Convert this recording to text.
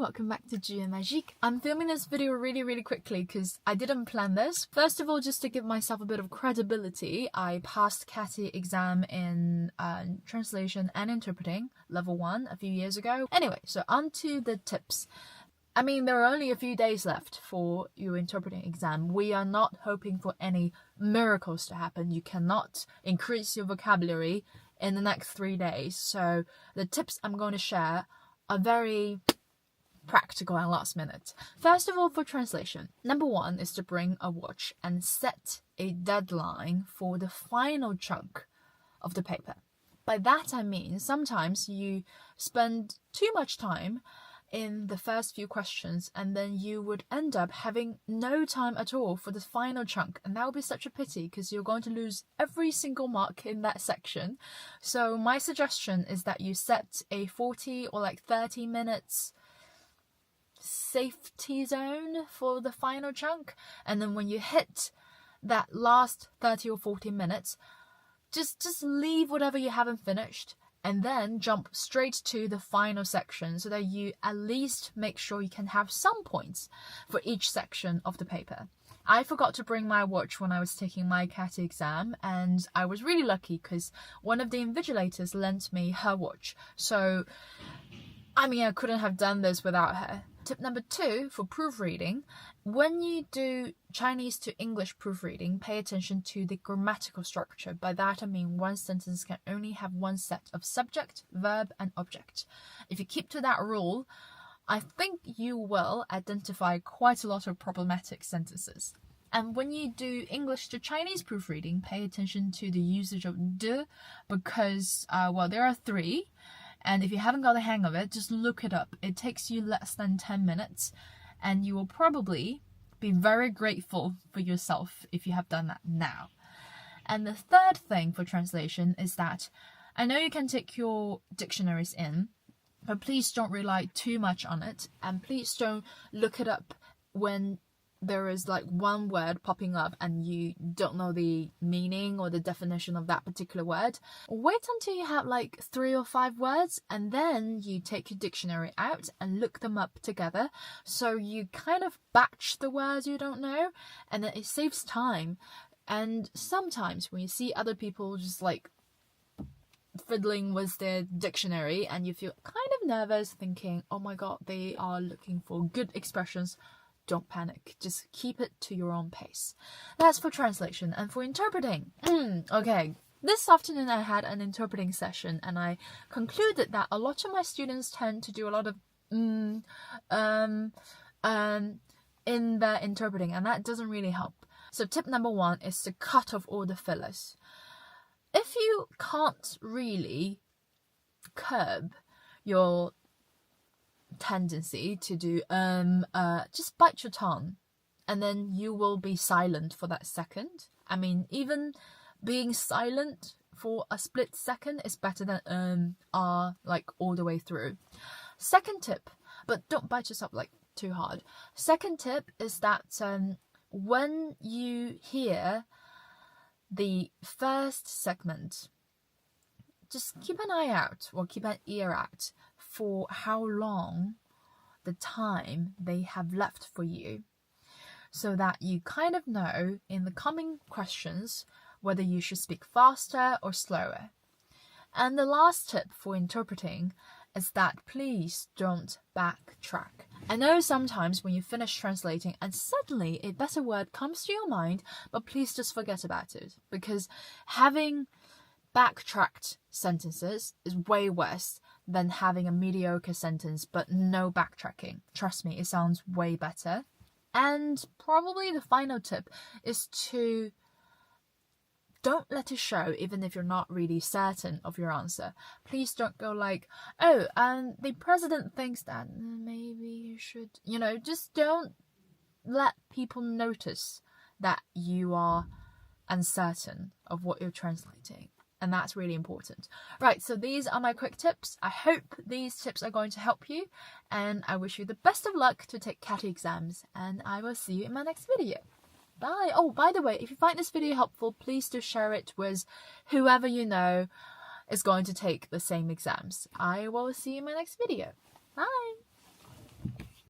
welcome back to Jeu Magique. I'm filming this video really quickly because I didn't plan this. First of all, just to give myself a bit of credibility, I passed CATTI exam in translation and interpreting, level 1, a few years ago. Anyway, so on to the tips. I mean, there are only a few days left for your interpreting exam. We are not hoping for any miracles to happen. You cannot increase your vocabulary in the next 3 days. So the tips I'm going to share are very practical and last minute. First of all, for translation, number 1 is to bring a watch and set a deadline for the final chunk of the paper. By that I mean sometimes you spend too much time in the first few questions and then you would end up having no time at all for the final chunk, and that would be such a pity because you're going to lose every single mark in that section. So my suggestion is that you set a 40 or like 30 minutes safety zone for the final chunk, and then when you hit that last 30 or 40 minutes, just leave whatever you haven't finished and then jump straight to the final section so that you at least make sure you can have some points for each section of the paper. I forgot to bring my watch when I was taking my CATTI exam, and I was really lucky because one of the invigilators lent me her watch. So, I mean, I couldn't have done this without her. Tip number 2 for proofreading. When you do Chinese to English proofreading, pay attention to the grammatical structure. By that I mean one sentence can only have one set of subject, verb, and object. If you keep to that rule, I think you will identify quite a lot of problematic sentences. And when you do English to Chinese proofreading, pay attention to the usage of de, because, there are 3. And if you haven't got the hang of it, just look it up. It takes you less than 10 minutes, and you will probably be very grateful for yourself if you have done that now. And the third thing for translation is that I know you can take your dictionaries in, but please don't rely too much on it, and please don't look it up when there is like one word popping up and you don't know the meaning or the definition of that particular word. Wait until you have like 3 or 5 words, and then you take your dictionary out and look them up together. So you kind of batch the words you don't know, and then it saves time. And sometimes when you see other people just like fiddling with their dictionary and you feel kind of nervous thinking, oh my god, they are looking for good expressions, don't panic. Just keep it to your own pace. That's for translation. And for interpreting, okay, this afternoon I had an interpreting session and I concluded that a lot of my students tend to do a lot of in their interpreting, and that doesn't really help. So tip number 1 is to cut off all the fillers. If you can't really curb your tendency to do just bite your tongue and then you will be silent for that second. I mean, even being silent for a split second is better than like all the way through. Second tip, but don't bite yourself like too hard. Second tip is that when you hear the first segment, just keep an eye out or keep an ear out for how long the time they have left for you, so that you kind of know in the coming questions whether you should speak faster or slower. And the last tip for interpreting is that please don't backtrack. I know sometimes when you finish translating and suddenly a better word comes to your mind, but please just forget about it, because having backtracked sentences is way worse than having a mediocre sentence but no backtracking. Trust me, it sounds way better. And probably the final tip is to don't let it show even if you're not really certain of your answer. Please don't go like, oh, and the president thinks that maybe you should, just don't let people notice that you are uncertain of what you're translating. And that's really important. Right, so these are my quick tips. I hope these tips are going to help you, and I wish you the best of luck to take CATTI exams, and I will see you in my next video. Bye. Oh, by the way, if you find this video helpful, please do share it with whoever you know is going to take the same exams. I will see you in my next video. Bye.